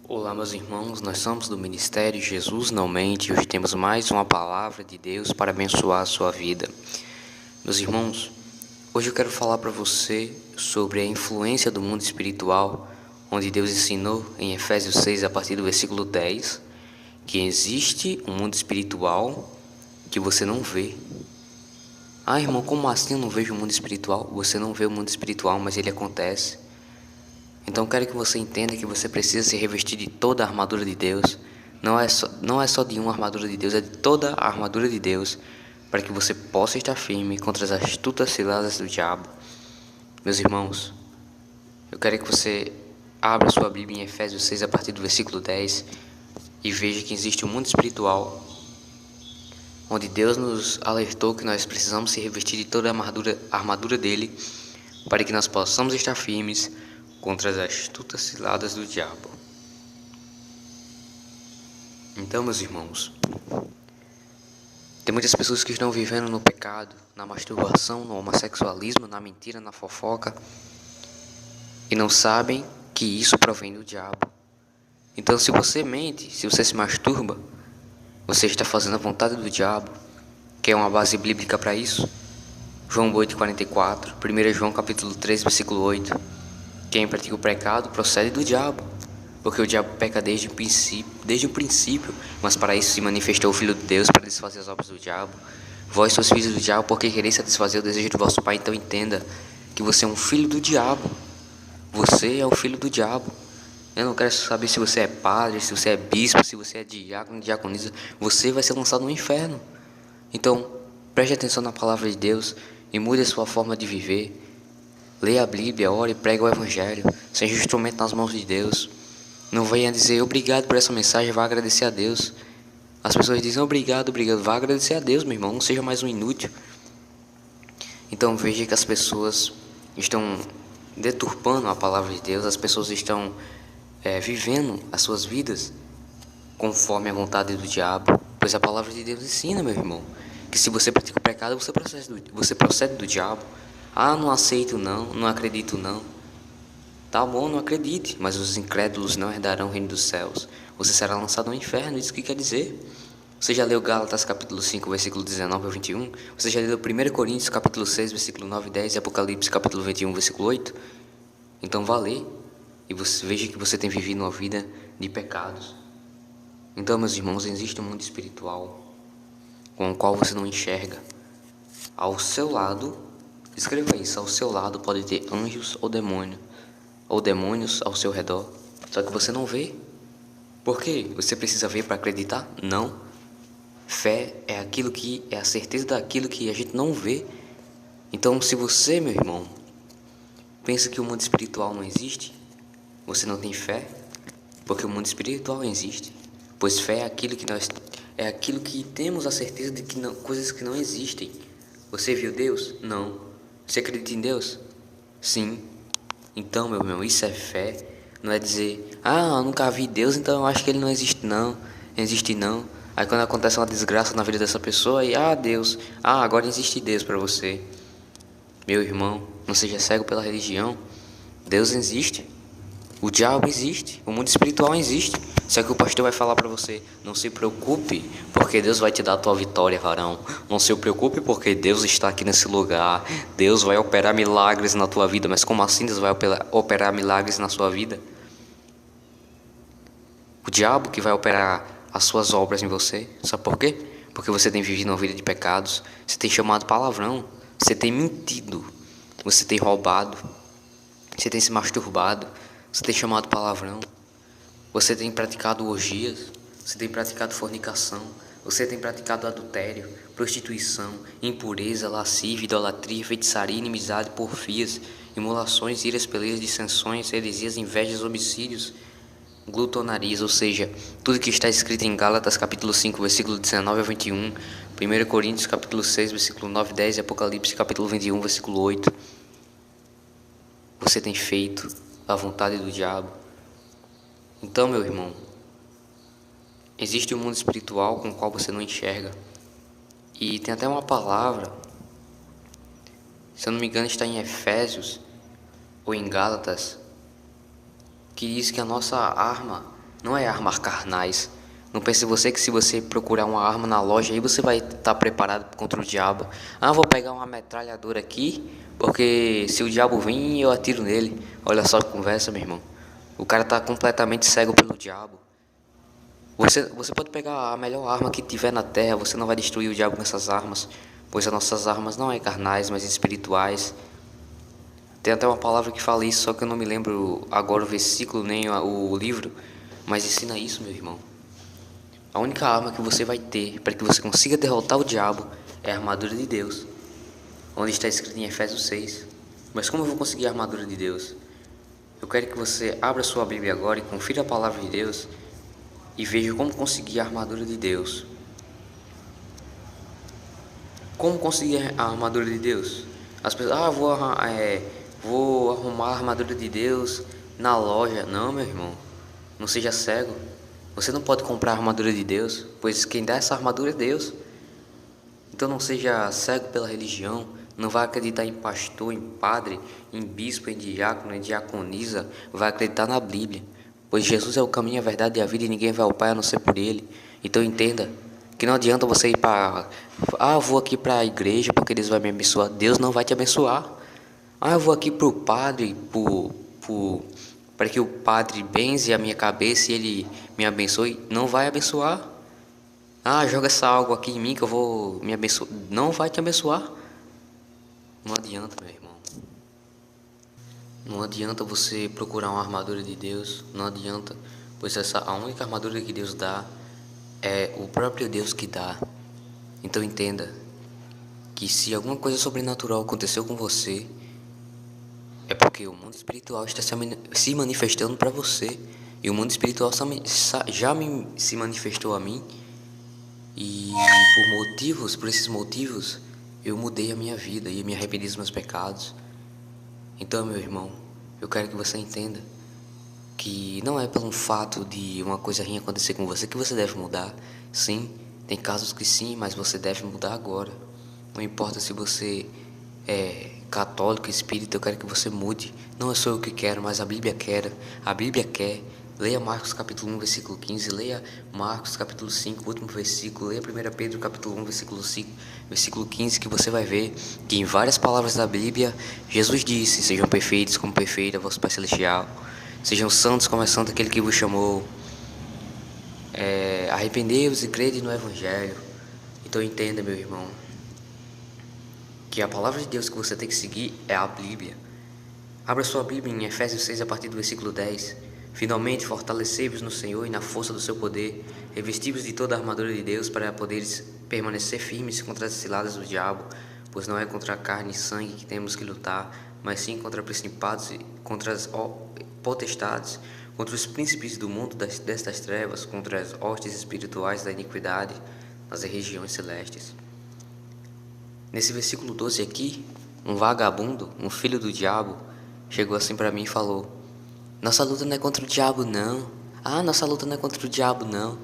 Olá, meus irmãos, nós somos do Ministério Jesus Não Mente e hoje temos mais uma palavra de Deus para abençoar a sua vida. Meus irmãos, hoje eu quero falar para você sobre a influência do mundo espiritual, onde Deus ensinou em Efésios 6, a partir do versículo 10, que existe um mundo espiritual que você não vê. Ah, irmão, como assim eu não vejo o mundo espiritual? Você não vê o mundo espiritual, mas ele acontece. Então quero que você entenda que você precisa se revestir de toda a armadura de Deus. Não é só de uma armadura de Deus, é de toda a armadura de Deus, para que você possa estar firme contra as astutas ciladas do diabo. Meus irmãos, eu quero que você abra sua Bíblia em Efésios 6, a partir do versículo 10, e veja que existe um mundo espiritual, onde Deus nos alertou que nós precisamos se revestir de toda a armadura dele, para que nós possamos estar firmes contra as astutas ciladas do diabo. Então, meus irmãos, tem muitas pessoas que estão vivendo no pecado, na masturbação, no homossexualismo, na mentira, na fofoca, e não sabem que isso provém do diabo. Então, se você mente, se você se masturba, você está fazendo a vontade do diabo. Quer uma base bíblica para isso? João 8,44, 1 João capítulo 3, versículo 8. Quem pratica o pecado procede do diabo, porque o diabo peca desde o princípio, mas para isso se manifestou o Filho de Deus, para desfazer as obras do diabo. Vós sois filhos do diabo, porque quereis satisfazer o desejo do vosso pai. Então entenda que você é um filho do diabo. Você é o filho do diabo. Eu não quero saber se você é padre, se você é bispo, se você é diácono, diaconisa. Você vai ser lançado no inferno. Então, preste atenção na palavra de Deus e mude a sua forma de viver. Leia a Bíblia, ore e pregue o Evangelho. Seja instrumento nas mãos de Deus. Não venha dizer obrigado por essa mensagem, vá agradecer a Deus. As pessoas dizem obrigado, vá agradecer a Deus, meu irmão. Não seja mais um inútil. Então veja que as pessoas estão deturpando a palavra de Deus. As pessoas estão vivendo as suas vidas conforme a vontade do diabo. Pois a palavra de Deus ensina, meu irmão, que se você pratica o pecado, você procede do diabo. Ah, não aceito não, não acredito não. Tá bom, não acredite, mas os incrédulos não herdarão o reino dos céus. Você será lançado no inferno, isso que quer dizer. Você já leu Gálatas capítulo 5, versículo 19 ao 21? Você já leu 1 Coríntios capítulo 6, versículo 9 e 10 e Apocalipse capítulo 21, versículo 8? Então vá ler e você veja que você tem vivido uma vida de pecados. Então, meus irmãos, existe um mundo espiritual com o qual você não enxerga. Ao seu lado, escreva isso, ao seu lado pode ter anjos ou demônios ao seu redor, só que você não vê. Por quê? Você precisa ver para acreditar? Não. Fé é aquilo que é a certeza daquilo que a gente não vê. Então, se você, meu irmão, pensa que o mundo espiritual não existe, você não tem fé, porque o mundo espiritual existe. Pois fé é aquilo que temos a certeza de que não, coisas que não existem. Você viu Deus? Não. Você acredita em Deus? Sim. Então, meu irmão, isso é fé. Não é dizer, eu nunca vi Deus, então eu acho que ele não existe não. Não existe não. Aí quando acontece uma desgraça na vida dessa pessoa, aí, Deus, agora existe Deus para você. Meu irmão, não seja cego pela religião. Deus existe. O diabo existe. O mundo espiritual existe. Só que o pastor vai falar para você, não se preocupe, porque Deus vai te dar a tua vitória, varão. Não se preocupe, porque Deus está aqui nesse lugar. Deus vai operar milagres na tua vida. Mas como assim Deus vai operar milagres na sua vida? O diabo que vai operar as suas obras em você. Sabe por quê? Porque você tem vivido uma vida de pecados. Você tem chamado palavrão. Você tem mentido. Você tem roubado. Você tem se masturbado. Você tem chamado palavrão. Você tem praticado orgias. Você tem praticado fornicação. Você tem praticado adultério, prostituição, impureza, lascívia, idolatria, feitiçaria, inimizade, porfias, imolações, iras, peleias, dissensões, heresias, invejas, homicídios, glutonarias, ou seja, tudo que está escrito em Gálatas capítulo 5, versículo 19 a 21, 1 Coríntios capítulo 6, versículo 9 e 10 e Apocalipse capítulo 21, versículo 8. Você tem feito a vontade do diabo. Então, meu irmão, existe um mundo espiritual com o qual você não enxerga. E tem até uma palavra, se eu não me engano está em Efésios ou em Gálatas, que diz que a nossa arma não é armas carnais. Não pense você que se você procurar uma arma na loja aí você vai estar preparado contra o diabo. Ah, vou pegar uma metralhadora aqui, porque se o diabo vir eu atiro nele. Olha só que conversa, meu irmão. O cara está completamente cego pelo diabo. Você pode pegar a melhor arma que tiver na terra, você não vai destruir o diabo com essas armas, pois as nossas armas não é carnais, mas espirituais. Tem até uma palavra que fala isso, só que eu não me lembro agora o versículo nem o livro, mas ensina isso, meu irmão. A única arma que você vai ter para que você consiga derrotar o diabo é a armadura de Deus, onde está escrito em Efésios 6. Mas como eu vou conseguir a armadura de Deus? Eu quero que você abra sua Bíblia agora e confira a palavra de Deus e veja como conseguir a armadura de Deus. Como conseguir a armadura de Deus? As pessoas, vou arrumar a armadura de Deus na loja. Não, meu irmão, não seja cego. Você não pode comprar a armadura de Deus, pois quem dá essa armadura é Deus. Então não seja cego pela religião, não vai acreditar em pastor, em padre, em bispo, em diácono, em diaconisa, vai acreditar na Bíblia. Pois Jesus é o caminho, a verdade e a vida e ninguém vai ao Pai a não ser por Ele. Então entenda que não adianta você ir para... eu vou aqui para a igreja porque Deus vai me abençoar. Deus não vai te abençoar. Eu vou aqui para o padre, para que o padre benze a minha cabeça e ele me abençoe. Não vai abençoar. Joga essa água aqui em mim que eu vou me abençoar. Não vai te abençoar. Não adianta, meu irmão. Não adianta você procurar uma armadura de Deus. Não adianta, pois a única armadura que Deus dá é o próprio Deus que dá. Então entenda que se alguma coisa sobrenatural aconteceu com você, é porque o mundo espiritual está se manifestando para você. E o mundo espiritual já se manifestou a mim. E por esses motivos, eu mudei a minha vida e me arrependi dos meus pecados. Então, meu irmão, eu quero que você entenda que não é pelo fato de uma coisa ruim acontecer com você que você deve mudar. Sim, tem casos que sim, mas você deve mudar agora. Não importa se você é católico, espírita, eu quero que você mude. Não sou eu que quero, mas a Bíblia quer. A Bíblia quer. Leia Marcos capítulo 1, versículo 15. Leia Marcos capítulo 5, último versículo. Leia 1 Pedro capítulo 1, versículo 5, versículo 15, que você vai ver que em várias palavras da Bíblia, Jesus disse: sejam perfeitos como perfeito é vosso Pai Celestial. Sejam santos como é santo aquele que vos chamou. Arrependei-vos e crede no Evangelho. Então entenda, meu irmão, que a palavra de Deus que você tem que seguir é a Bíblia. Abra sua Bíblia em Efésios 6, a partir do versículo 10. Finalmente, fortalecei-vos no Senhor e na força do seu poder, revesti-vos de toda a armadura de Deus para poderes permanecer firmes contra as ciladas do diabo, pois não é contra a carne e sangue que temos que lutar, mas sim contra principados, contra as potestades, contra os príncipes do mundo destas trevas, contra as hostes espirituais da iniquidade nas regiões celestes. Nesse versículo 12 aqui, um vagabundo, um filho do diabo, chegou assim para mim e falou: nossa luta não é contra o diabo, não. Nossa luta não é contra o diabo, não.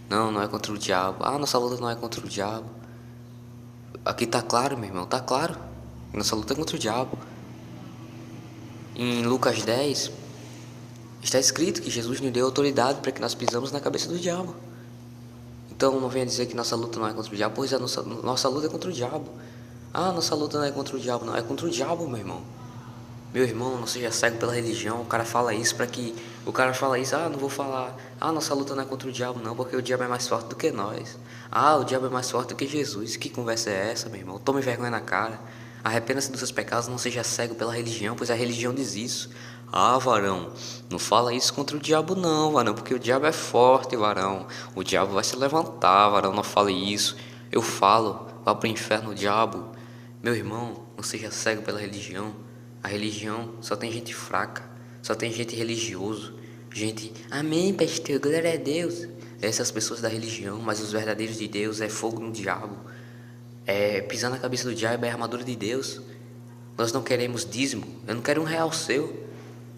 Não é contra o diabo. Nossa luta não é contra o diabo. Aqui tá claro, meu irmão, tá claro. Nossa luta é contra o diabo. Em Lucas 10, está escrito que Jesus nos deu autoridade para que nós pisamos na cabeça do diabo. Então não venha dizer que nossa luta não é contra o diabo, pois a nossa luta é contra o diabo. Nossa luta não é contra o diabo, não. É contra o diabo, meu irmão. Meu irmão, não seja cego pela religião. O cara fala isso não vou falar. Nossa luta não é contra o diabo, não, porque o diabo é mais forte do que nós. O diabo é mais forte do que Jesus. Que conversa é essa, meu irmão? Tome vergonha na cara. Arrependa-se dos seus pecados, não seja cego pela religião, pois a religião diz isso. Varão, não fala isso contra o diabo não, varão, porque o diabo é forte, varão. O diabo vai se levantar, varão, não fale isso. Eu falo, vá pro inferno, o diabo. Meu irmão, não seja cego pela religião. A religião só tem gente fraca, só tem gente religioso, gente, amém, pastor, glória a Deus. Essas pessoas da religião, mas os verdadeiros de Deus é fogo no diabo. Pisar na cabeça do diabo é a armadura de Deus. Nós não queremos dízimo, eu não quero R$1 seu.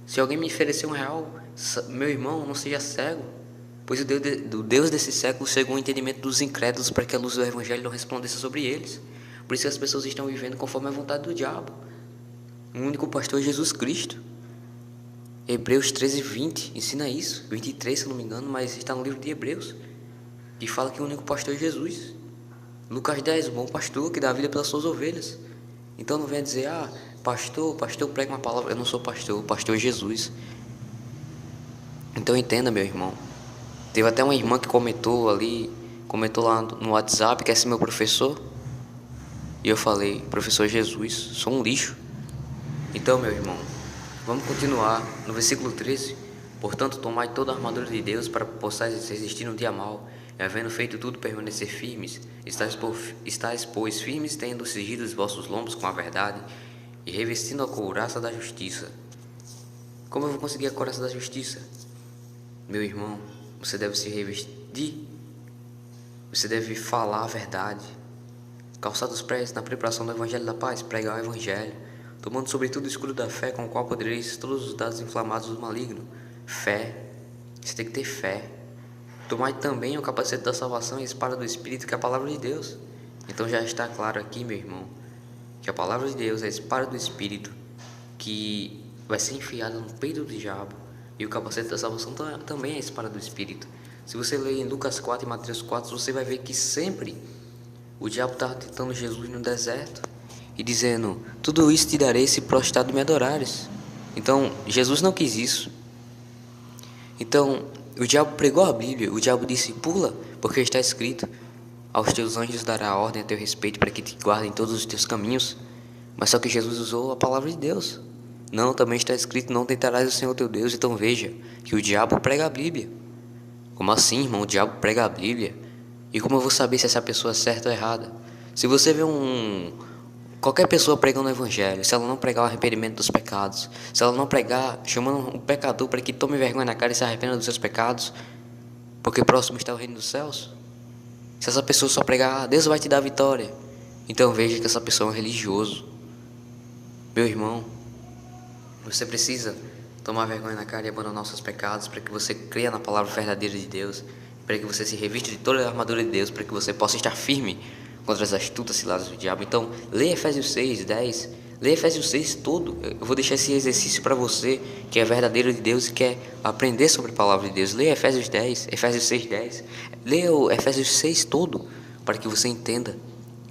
Se alguém me oferecer R$1, meu irmão, não seja cego, pois o Deus desse século chegou ao entendimento dos incrédulos para que a luz do Evangelho não resplandeça sobre eles. Por isso que as pessoas estão vivendo conforme a vontade do diabo. O único pastor é Jesus Cristo. Hebreus 13:20 ensina isso, 23 se eu não me engano, mas está no livro de Hebreus, que fala que o único pastor é Jesus. Lucas 10, o bom pastor que dá a vida pelas suas ovelhas. Então não venha dizer, pastor prega uma palavra. Eu não sou pastor, o pastor é Jesus. Então entenda, meu irmão. Teve até uma irmã que comentou lá no WhatsApp, quer ser meu professor. E eu falei, professor Jesus, sou um lixo. Então, meu irmão, vamos continuar no versículo 13. Portanto, tomai toda a armadura de Deus para que possais resistir no dia mau, e havendo feito tudo permanecer firmes, estáis pois firmes, tendo cingido os vossos lombos com a verdade, e revestindo a couraça da justiça. Como eu vou conseguir a couraça da justiça? Meu irmão, você deve se revestir, você deve falar a verdade. Calçar os pés na preparação do Evangelho da Paz, pregar o Evangelho, tomando sobretudo o escudo da fé, com o qual podereis todos os dados inflamados do maligno. Fé, você tem que ter fé. Tomai também o capacete da salvação e a espada do Espírito, que é a palavra de Deus. Então já está claro aqui, meu irmão, que a palavra de Deus é a espada do Espírito, que vai ser enfiada no peito do diabo. E o capacete da salvação também é a espada do Espírito. Se você ler em Lucas 4 e Mateus 4, você vai ver que sempre o diabo estava tentando Jesus no deserto e dizendo, tudo isso te darei se prostrado me adorares. Então, Jesus não quis isso. Então, o diabo pregou a Bíblia, o diabo disse, pula, porque está escrito, aos teus anjos dará a ordem a teu respeito para que te guardem todos os teus caminhos. Mas só que Jesus usou a palavra de Deus. Não, também está escrito, não tentarás o Senhor teu Deus. Então veja, que o diabo prega a Bíblia. Como assim, irmão? O diabo prega a Bíblia? E como eu vou saber se essa pessoa é certa ou errada? Se você vê qualquer pessoa pregando o Evangelho, se ela não pregar o arrependimento dos pecados, se ela não pregar chamando um pecador para que tome vergonha na cara e se arrependa dos seus pecados, porque próximo está o reino dos céus, se essa pessoa só pregar, Deus vai te dar a vitória, então veja que essa pessoa é um religioso. Meu irmão, você precisa tomar vergonha na cara e abandonar os seus pecados para que você creia na palavra verdadeira de Deus, para que você se revista de toda a armadura de Deus, para que você possa estar firme contra as astutas ciladas do diabo. Então, leia Efésios 6, 10, leia Efésios 6 todo. Eu vou deixar esse exercício para você, que é verdadeiro de Deus e quer aprender sobre a palavra de Deus. Leia Efésios 10, Efésios 6, 10. Leia o Efésios 6 todo, para que você entenda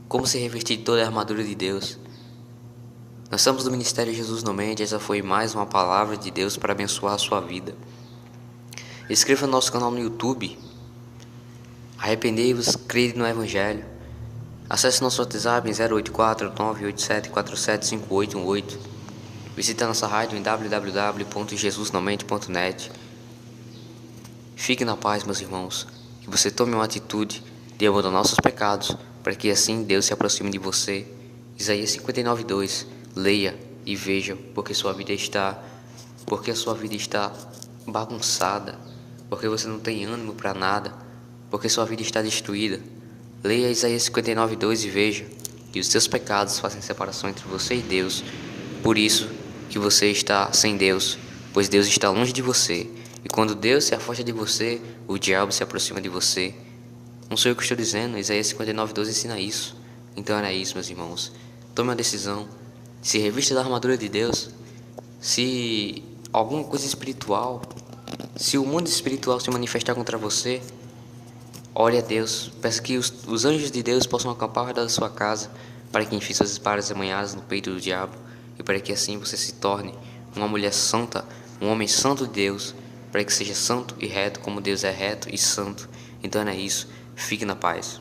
como se revestir de toda a armadura de Deus. Nós somos do Ministério Jesus no Mente. Essa foi mais uma palavra de Deus para abençoar a sua vida. Inscreva no nosso canal no YouTube. Arrependei-vos, crede no Evangelho. Acesse nosso WhatsApp em 084-987-475818. Visite a nossa rádio em www.jesusnomente.net. Fique na paz, meus irmãos. Que você tome uma atitude de abandonar os seus pecados, para que assim Deus se aproxime de você. Isaías 59:2. Leia e veja, porque a sua vida está bagunçada, porque você não tem ânimo para nada, porque sua vida está destruída. Leia Isaías 59:2 e veja que os seus pecados fazem separação entre você e Deus. Por isso que você está sem Deus, pois Deus está longe de você. E quando Deus se afasta de você, o diabo se aproxima de você. Não sou eu que estou dizendo, Isaías 59:2 ensina isso. Então era isso, meus irmãos. Tome uma decisão. Se revista da armadura de Deus. Se alguma coisa espiritual, se o mundo espiritual se manifestar contra você, ore a Deus. Peça que os anjos de Deus possam acampar ao redor da sua casa, para que enfie suas espadas amanhadas no peito do diabo, e para que assim você se torne uma mulher santa, um homem santo de Deus, para que seja santo e reto como Deus é reto e santo. Então é isso. Fique na paz.